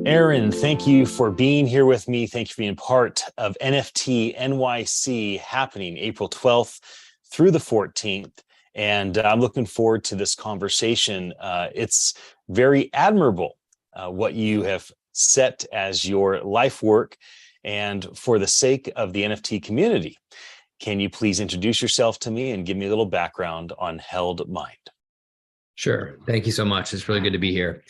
Aaron, thank you for being here with me. Thank you for being part of NFT NYC happening April 12th through the 14th. And I'm looking forward to this conversation. It's very admirable what you have set as your life work. And for the sake of the NFT community, can you please introduce yourself to me and give me a little background on Held Mind? Sure. Thank you so much. It's really good to be here.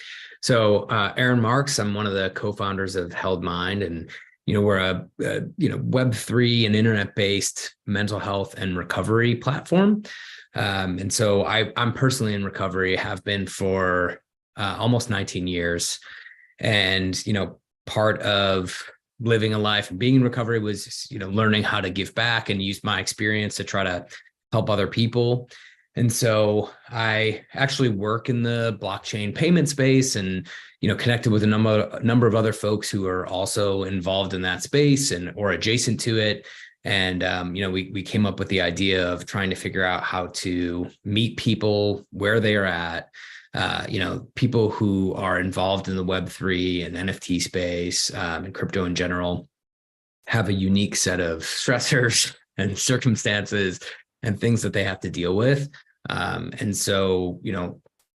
So, Aaron Marks, I'm one of the co-founders of Held Mind, and we're a Web3 and internet-based mental health and recovery platform. And so, I'm personally in recovery, have been for almost 19 years, and part of living a life and being in recovery was learning how to give back and use my experience to try to help other people. And so I actually work in the blockchain payment space and, connected with a number of other folks who are also involved in that space or adjacent to it. And, we came up with the idea of trying to figure out how to meet people where they are at. People who are involved in the Web3 and NFT space and crypto in general have a unique set of stressors and circumstances and things that they have to deal with. And so,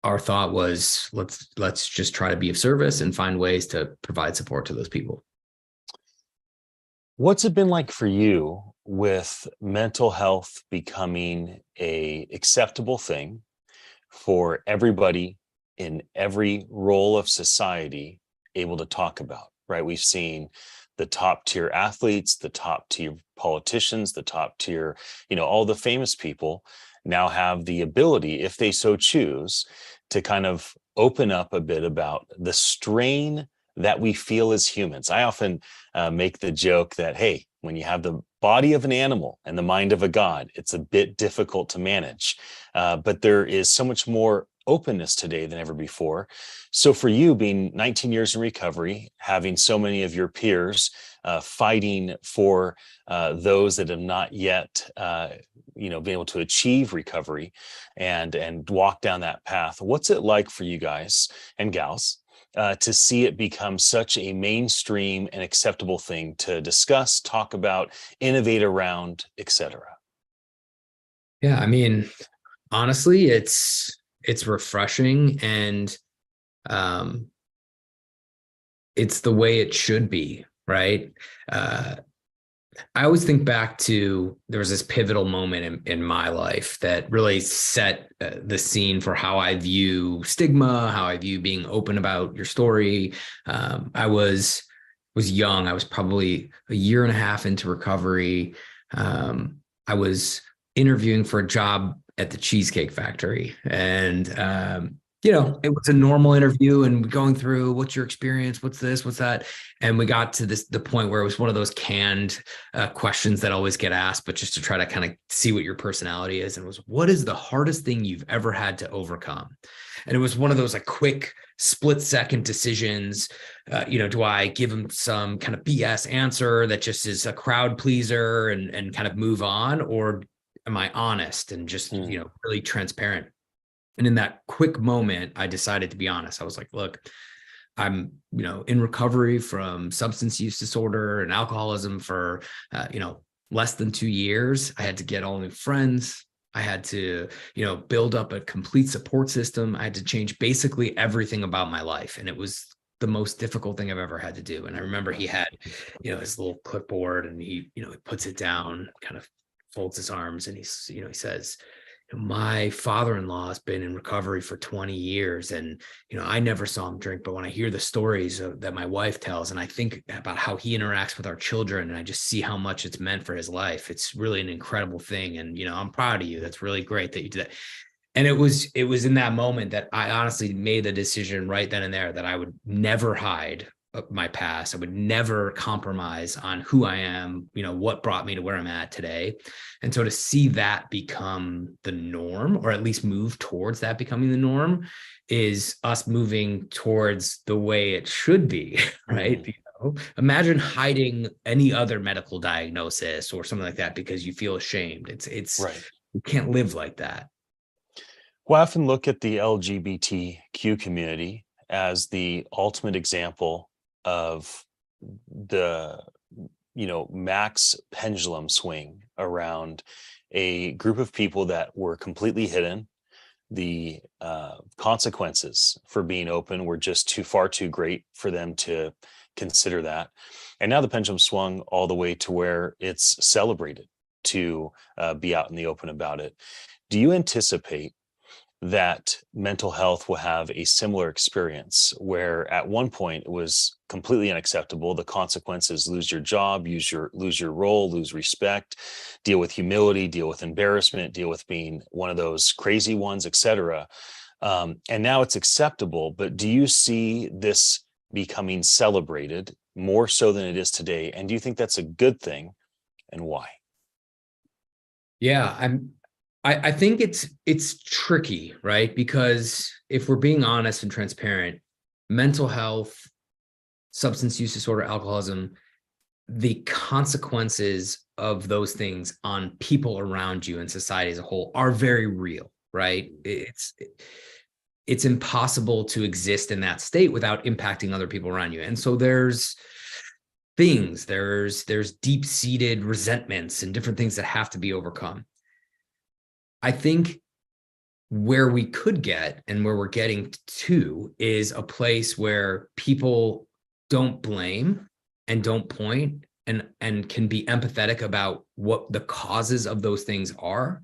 our thought was let's just try to be of service and find ways to provide support to those people. What's it been like for you with mental health becoming an acceptable thing for everybody in every role of society able to talk about, right? We've seen the top tier athletes, the top tier politicians, the top tier, all the famous people now have the ability, if they so choose, to kind of open up a bit about the strain that we feel as humans. I often make the joke that, hey, when you have the body of an animal and the mind of a god, it's a bit difficult to manage. But there is so much more openness today than ever before. So for you, being 19 years in recovery, having so many of your peers fighting for those that have not yet been able to achieve recovery and walk down that path, what's it like for you guys and gals to see it become such a mainstream and acceptable thing to discuss, talk about, innovate around, etc.? Yeah, I mean, honestly, it's refreshing, and it's the way it should be, right? I always think back to, there was this pivotal moment in my life that really set the scene for how I view stigma, how I view being open about your story. I was young. I was probably a year and a half into recovery. I was interviewing for a job at the Cheesecake Factory, and it was a normal interview and going through, what's your experience? What's this? What's that? And we got to the point where it was one of those canned questions that always get asked, but just to try to kind of see what your personality is. And it was, what is the hardest thing you've ever had to overcome? And it was one of those like quick split-second decisions. Do I give them some kind of BS answer that just is a crowd pleaser and kind of move on? Or am I honest and just, really transparent? And in that quick moment, I decided to be honest. I was like, look, I'm, in recovery from substance use disorder and alcoholism for, less than 2 years. I had to get all new friends. I had to, build up a complete support system. I had to change basically everything about my life. And it was the most difficult thing I've ever had to do. And I remember he had, his little clipboard, and he, he puts it down, kind of folds his arms, and he says, my father-in-law has been in recovery for 20 years. And, I never saw him drink, but when I hear the stories that my wife tells, and I think about how he interacts with our children, and I just see how much it's meant for his life, it's really an incredible thing. And, I'm proud of you. That's really great that you did that. And it was in that moment that I honestly made the decision right then and there that I would never hide my past. I would never compromise on who I am, what brought me to where I'm at today. And so to see that become the norm, or at least move towards that becoming the norm, is us moving towards the way it should be, right? Imagine hiding any other medical diagnosis or something like that because you feel ashamed. It's right. You can't live like that. Well, I often look at the LGBTQ community as the ultimate example of the max pendulum swing around a group of people that were completely hidden. The consequences for being open were just far too great for them to consider that. And now the pendulum swung all the way to where it's celebrated to be out in the open about it. Do you anticipate that mental health will have a similar experience where at one point it was completely unacceptable? The consequences: lose your job, lose your role, lose respect, deal with humility, deal with embarrassment, deal with being one of those crazy ones, etc. And now it's acceptable. But do you see this becoming celebrated more so than it is today? And do you think that's a good thing, and why? Yeah, I think it's tricky, right? Because if we're being honest and transparent, mental health, substance use disorder, alcoholism, the consequences of those things on people around you and society as a whole are very real, right? It's impossible to exist in that state without impacting other people around you. And so there's deep-seated resentments and different things that have to be overcome. I think where we could get and where we're getting to is a place where people don't blame and don't point and can be empathetic about what the causes of those things are,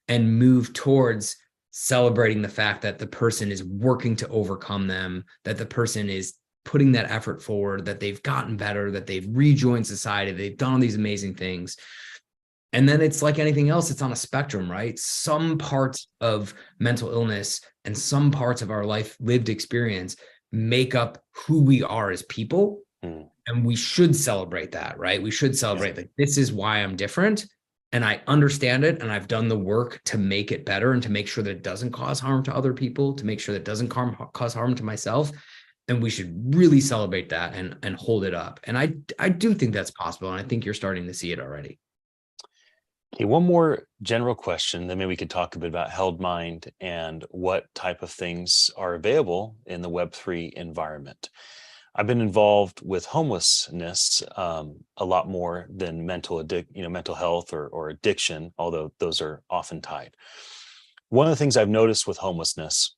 and move towards celebrating the fact that the person is working to overcome them, that the person is putting that effort forward, that they've gotten better, that they've rejoined society, they've done all these amazing things. And then it's like anything else, it's on a spectrum, right? Some parts of mental illness and some parts of our life lived experience make up who we are as people. Mm. And we should celebrate that, right? We should celebrate that this is why I'm different. And I understand it. And I've done the work to make it better and to make sure that it doesn't cause harm to other people, to make sure that it doesn't cause harm to myself. And we should really celebrate that and hold it up. And I do think that's possible. And I think you're starting to see it already. Okay, one more general question, then maybe we could talk a bit about held mind and what type of things are available in the Web3 environment. I've been involved with homelessness a lot more than mental health or addiction, although those are often tied. One of the things I've noticed with homelessness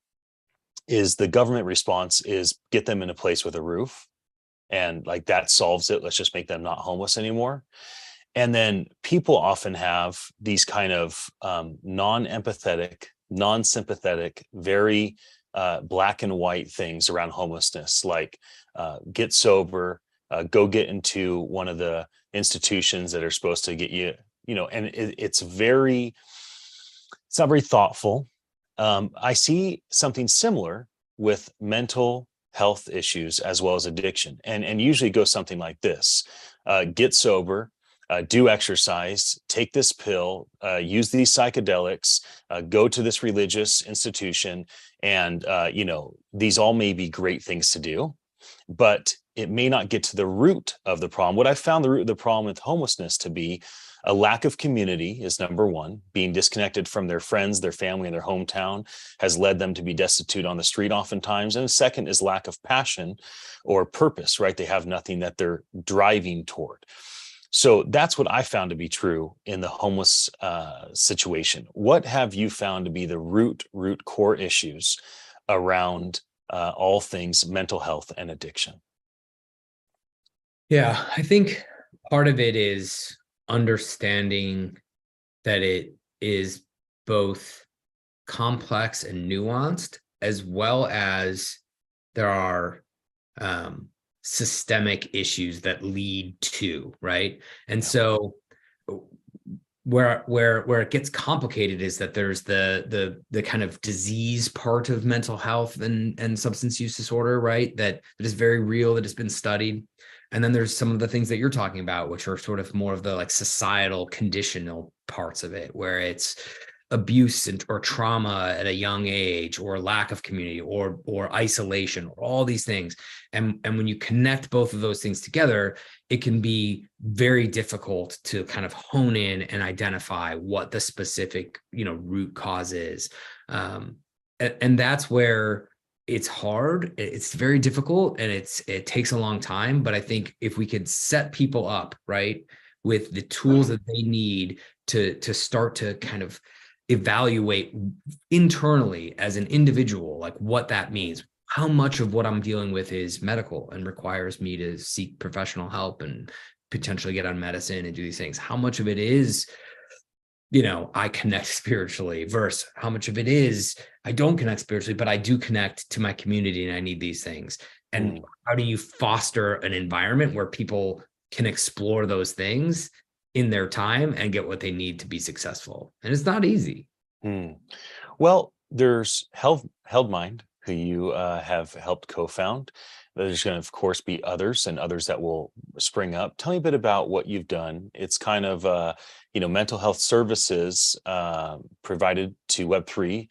is the government response is get them in a place with a roof, and like that solves it. Let's just make them not homeless anymore. And then people often have these kind of non-empathetic, non-sympathetic, very black and white things around homelessness, like get sober, go get into one of the institutions that are supposed to get you, and it's not very thoughtful. I see something similar with mental health issues as well as addiction, and usually goes something like this: get sober, do exercise, take this pill, use these psychedelics, go to this religious institution. And, these all may be great things to do, but it may not get to the root of the problem. What I found the root of the problem with homelessness to be a lack of community is number one. Being disconnected from their friends, their family, and their hometown has led them to be destitute on the street oftentimes. And second is lack of passion or purpose, right? They have nothing that they're driving toward. So that's what I found to be true in the homeless situation. What have you found to be the root core issues around all things mental health and addiction? Yeah, I think part of it is understanding that it is both complex and nuanced, as well as there are systemic issues that lead to, right? And so where it gets complicated is that there's the kind of disease part of mental health and substance use disorder, right? That is very real, that has been studied. And then there's some of the things that you're talking about, which are sort of more of the like societal conditional parts of it, where it's abuse or trauma at a young age, or lack of community, or isolation, or all these things. And when you connect both of those things together, it can be very difficult to kind of hone in and identify what the specific, root cause is. And that's where it's hard, it's very difficult, and it takes a long time. But I think if we could set people up right with the tools that they need to start to kind of evaluate internally as an individual, like what that means, how much of what I'm dealing with is medical and requires me to seek professional help and potentially get on medicine and do these things, how much of it is, I connect spiritually, versus how much of it is I don't connect spiritually, but I do connect to my community and I need these things. And how do you foster an environment where people can explore those things in their time and get what they need to be successful? And it's not easy. Well, there's Held Mind, who you have helped co-found. There's going to, of course, be others and others that will spring up. Tell me a bit about what you've done. It's kind of, mental health services provided to Web3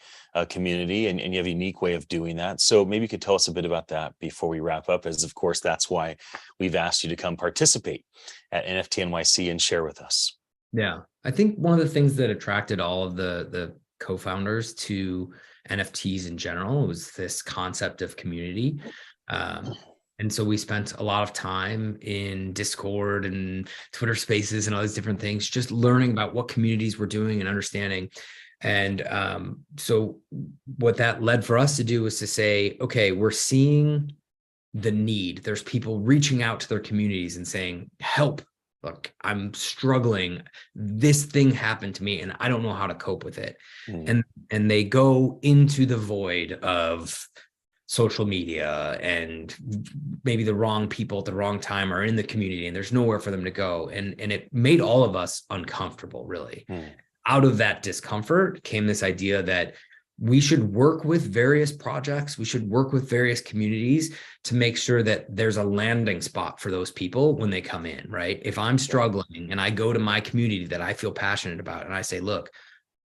community, and you have a unique way of doing that. So maybe you could tell us a bit about that before we wrap up, as of course, that's why we've asked you to come participate at NFT NYC and share with us. Yeah. I think one of the things that attracted all of the co-founders to NFTs in general was this concept of community. And so we spent a lot of time in Discord and Twitter Spaces and all these different things, just learning about what communities were doing and understanding. And so what that led for us to do was to say, okay, we're seeing the need. There's people reaching out to their communities and saying, help. Look, I'm struggling. This thing happened to me and I don't know how to cope with it. And they go into the void of social media, and maybe the wrong people at the wrong time are in the community and there's nowhere for them to go. And it made all of us uncomfortable, really. Out of that discomfort came this idea that we should work with various projects. We should work with various communities to make sure that there's a landing spot for those people when they come in, right? If I'm struggling and I go to my community that I feel passionate about and I say, look,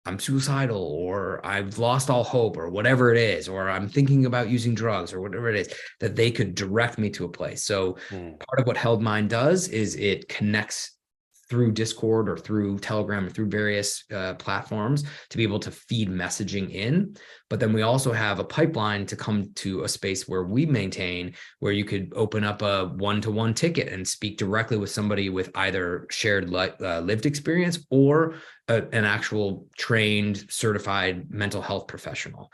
I'm suicidal, or I've lost all hope, or whatever it is, or I'm thinking about using drugs, or whatever it is, that they could direct me to a place. So part of what Held Mind does is it connects through Discord or through Telegram or through various platforms to be able to feed messaging in. But then we also have a pipeline to come to a space where we maintain, where you could open up a one-to-one ticket and speak directly with somebody with either shared lived experience or an actual trained, certified mental health professional.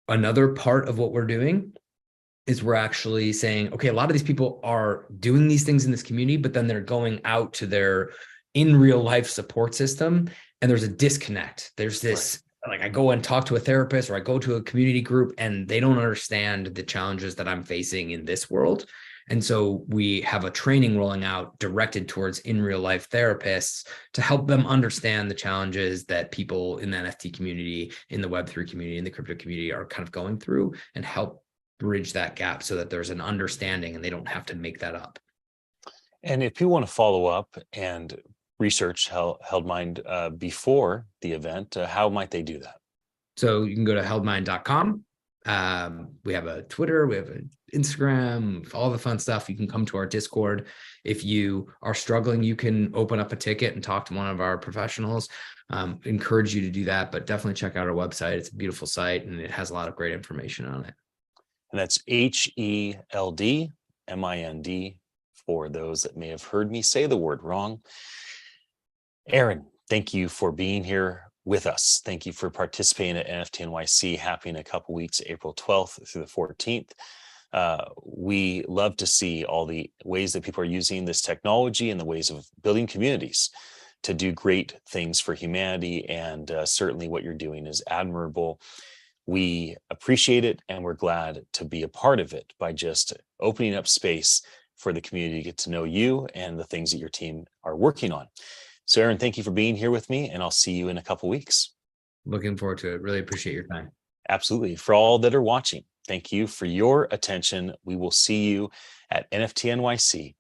Another part of what we're doing is we're actually saying, okay, a lot of these people are doing these things in this community, but then they're going out to their in real life support system, and there's a disconnect. There's this, like, I go and talk to a therapist or I go to a community group and they don't understand the challenges that I'm facing in this world. And so we have a training rolling out directed towards in real life therapists to help them understand the challenges that people in the NFT community, in the Web3 community, in the crypto community are kind of going through, and help bridge that gap so that there's an understanding and they don't have to make that up. And if people want to follow up and research Held Mind before the event, how might they do that? So you can go to heldmind.com. We have a Twitter, we have an Instagram, all the fun stuff. You can come to our Discord. If you are struggling, you can open up a ticket and talk to one of our professionals. Encourage you to do that, but definitely check out our website. It's a beautiful site and it has a lot of great information on it. And that's HELDMIND for those that may have heard me say the word wrong. Aaron, thank you for being here with us. Thank you for participating at NFT NYC, happening in a couple weeks, April 12th through the 14th. We love to see all the ways that people are using this technology and the ways of building communities to do great things for humanity. And certainly what you're doing is admirable. We appreciate it, and we're glad to be a part of it by just opening up space for the community to get to know you and the things that your team are working on. So Aaron, thank you for being here with me, and I'll see you in a couple weeks. Looking forward to it. Really appreciate your time. Absolutely. For all that are watching, thank you for your attention. We will see you at NFT NYC